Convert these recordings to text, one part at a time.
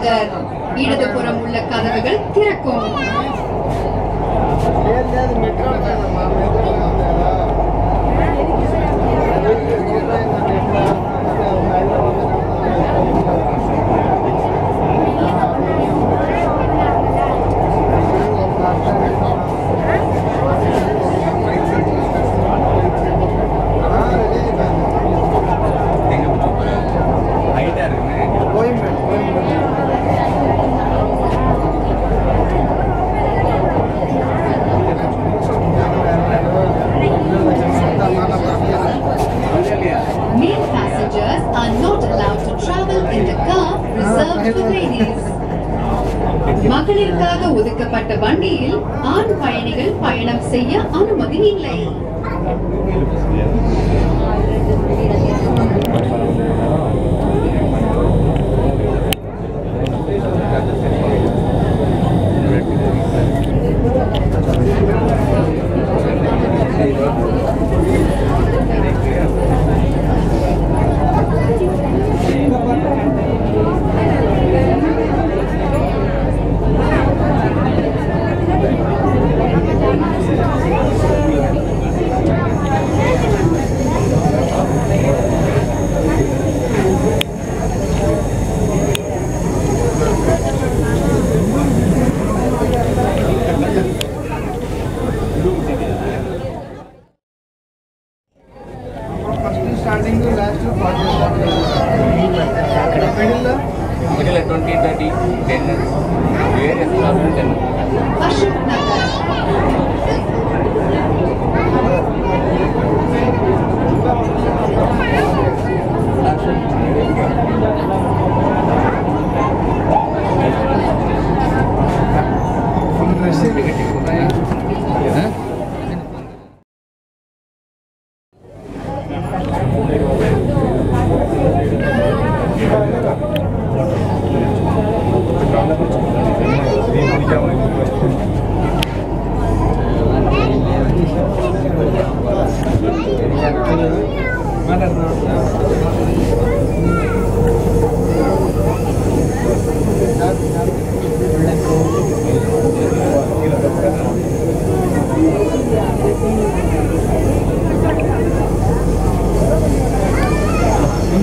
நகர். இடதுபுறம் உள்ள கதவுகள் திறக்கும். Male passengers are not allowed to travel in the car reserved for ladies. மகளிருக்காக ஒதுக்கப்பட்ட வண்டியில் ஆண் பயணிகள் பயணம் செய்ய அனுமதி இல்லை. Middle 20, 30, 10. Where is 10? Ashok Nagar.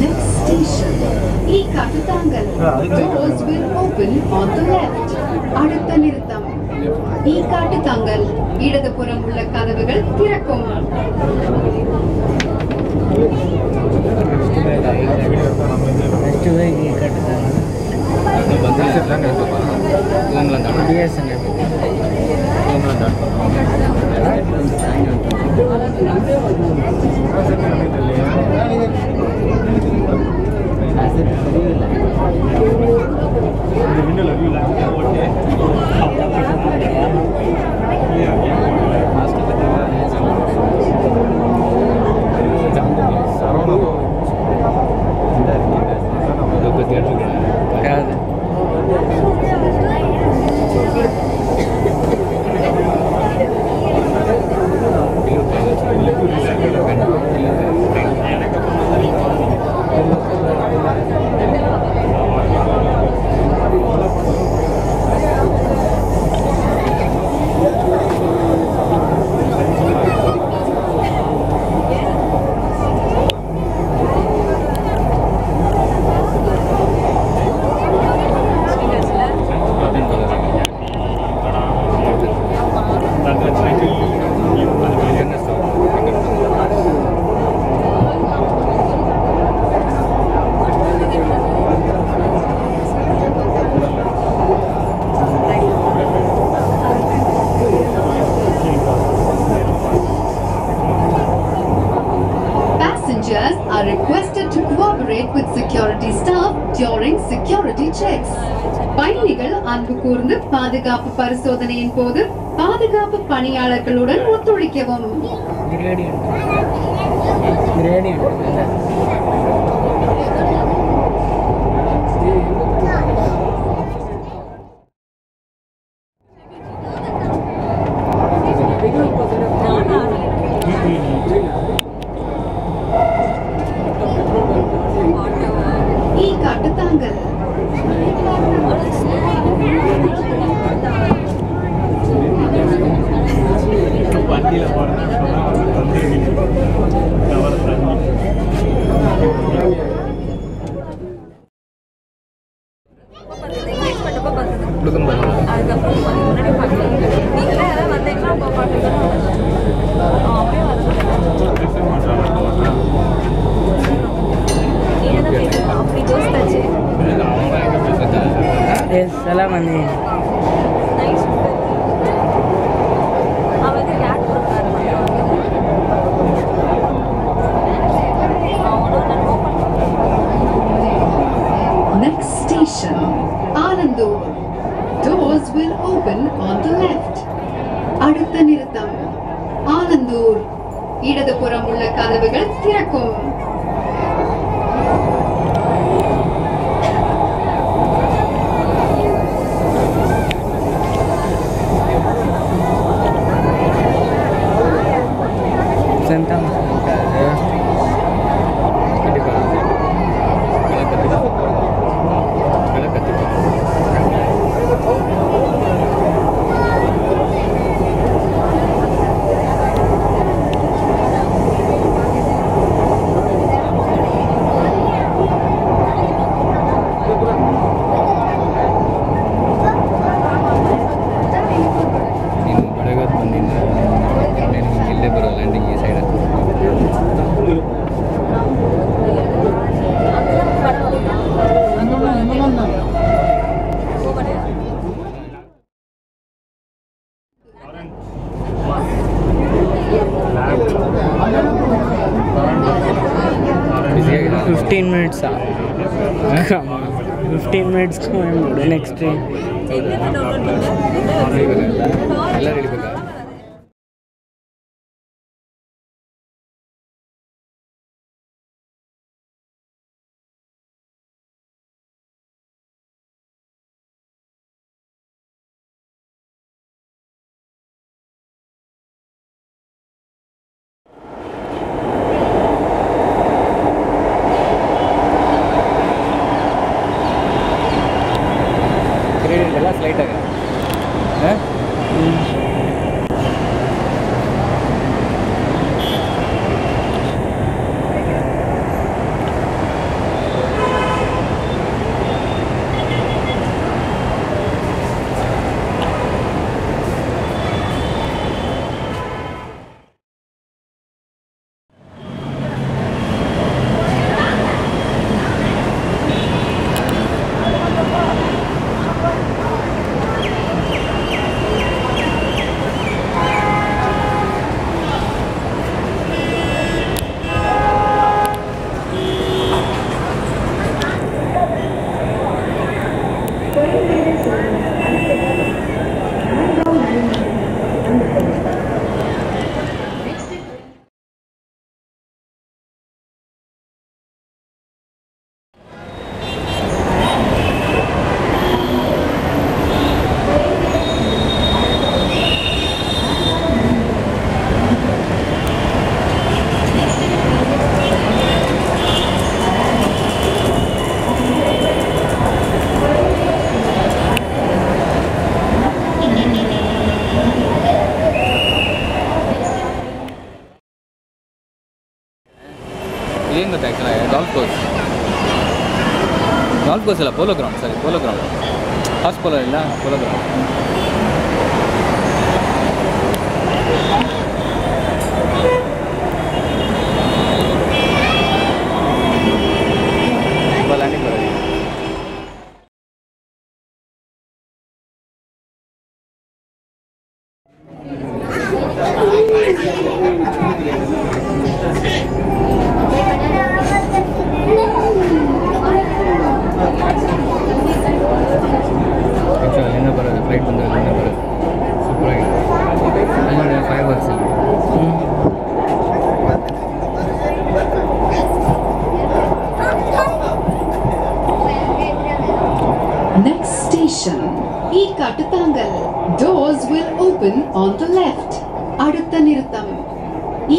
Next station, Ekattangal. Doors will open on the left. அடுத்த நிறுத்தம் Ekattangal. இடதுபுறம் உள்ள கதவுகள் திறக்கும். Are requested to cooperate with security staff during security checks. பயணிகள் அன்பு கூர்ந்து பாதுகாப்பு பரிசோதனையின் போது பாதுகாப்பு பணியாளர்களுடன் ஒத்துழைக்கவும். Ekattangal. அதுக்கப்புறம் முன்னாடி பார்க்கலாம். நீங்களே யாராவது வந்தீங்கன்னா உங்கள் பாட்டுக்கு அப்படியே நீங்கள் தான் பேசணும். அப்படி தோஸ்தாச்சு salam ani நைஸ். அவங்க யார் கொடுத்தாரு Next station, Anandur. Doors will open on the left. அடுத்த நிறுத்தம் ஆனந்தூர். இடதுபுறம் உள்ள கதவுகள் திறக்கும். sentam minutes 15 minutes next train flight है golf course ಇಲ್ಲ polo ground sorry polo ground horse polo ಇಲ್ಲ polo ground landing ಬರಲಿ என்ன பரவாயில்ல ஃப்ளைட் வந்து என்ன பரவாயில்ல சூப்பராக 5 hours Next station, Ekattatangal. Doors will open on the left. அடுத்த நிறுத்தம்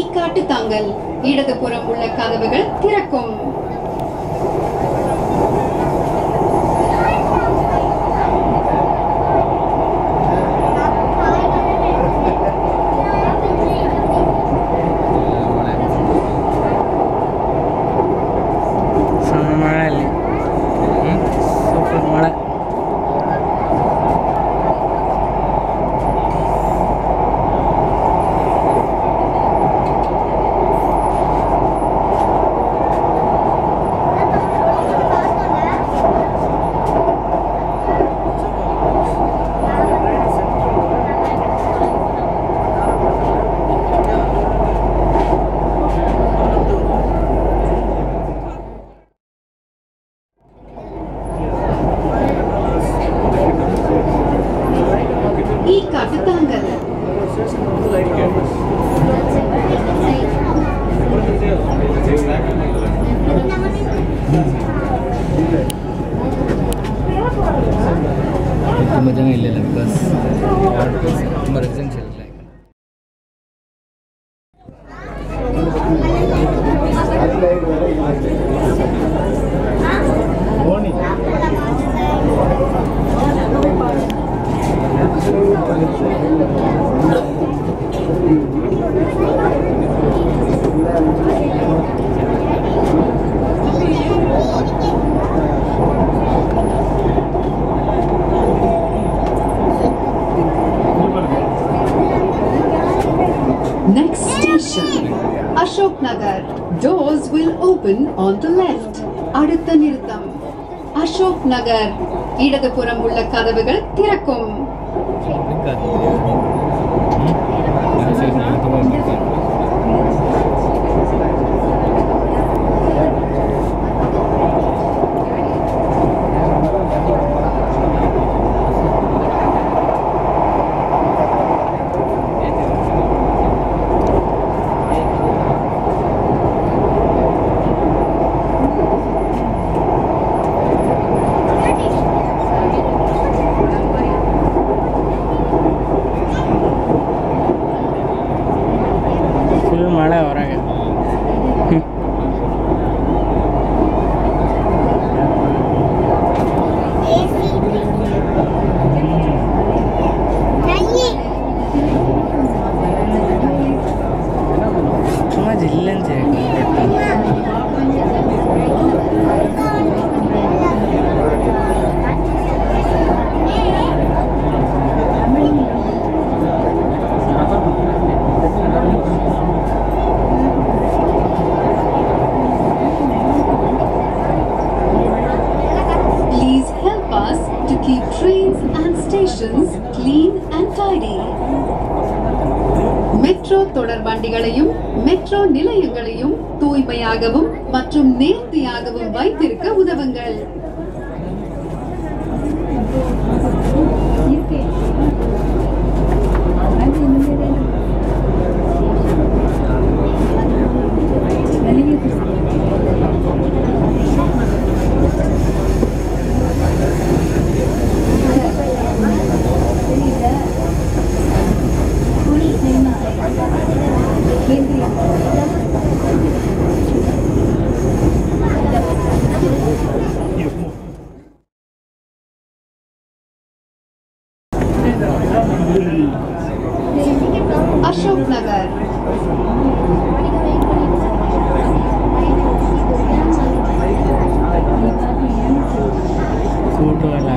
Ekattatangal. இடதுபுறம் உள்ள கதவுகள் திறக்கும். மழை இல்லை சூப்பர் மழை ತುಂಬ ಜನ ಇಲ್ಲಿಲ್ಲ ಬಿಕಾಸ್ ತುಂಬ ರೆಸಿಡೆನ್ಷಿಯಲ್ ಇಲ್ಲ. Next station, Ashok Nagar. Doors will open on the left. அடுத்த நிறுத்தம் அசோக் நகர். இடதுபுறம் உள்ள கதவுகள் திறக்கும். மழை வராங்க. சும்மா ஜில்லுன்னு keep trains and stations clean and tidy. Metro தொடர் வண்டிகளையும் மெட்ரோ நிலையங்களையும் தூய்மையாகவும் மற்றும் நேர்த்தியாகவும் வைத்திருக்க உதவுங்கள். अशोक नगर फोटो वाला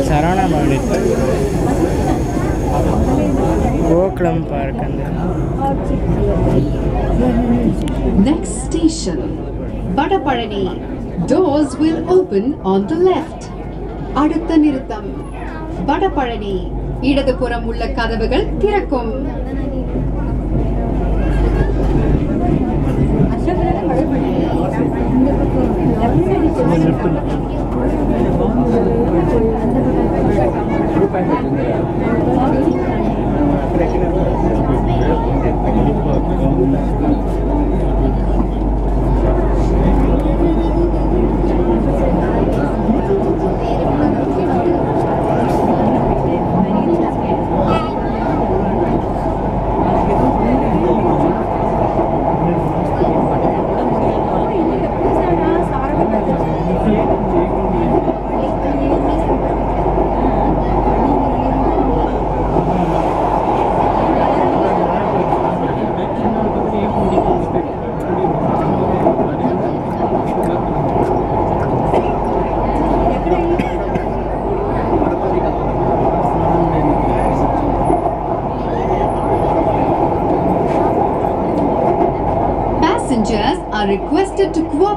Saravana Bhavan Gokulam park. Next station, Vadapalani. Doors will open on the left. அடுத்த நிறுத்தம் வடபழனி. இடதுபுறம் உள்ள கதவுகள் திறக்கும்.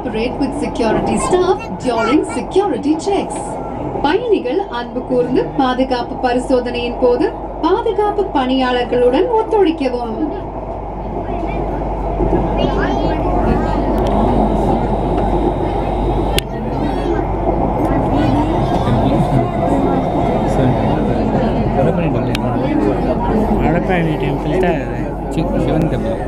cooperate with security staff during security checks. பயணிகள் அன்பு கூர்ந்து பாதுகாப்பு பரிசோதனையின் போது பாதுகாப்பு பணியாளர்களுடன் ஒத்துழைக்கவும். மடப்பாணி டெம்பிள் தான் அது. சிவன் டெம்பிள்.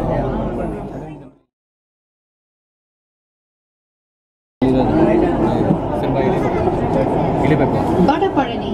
வடபழனி.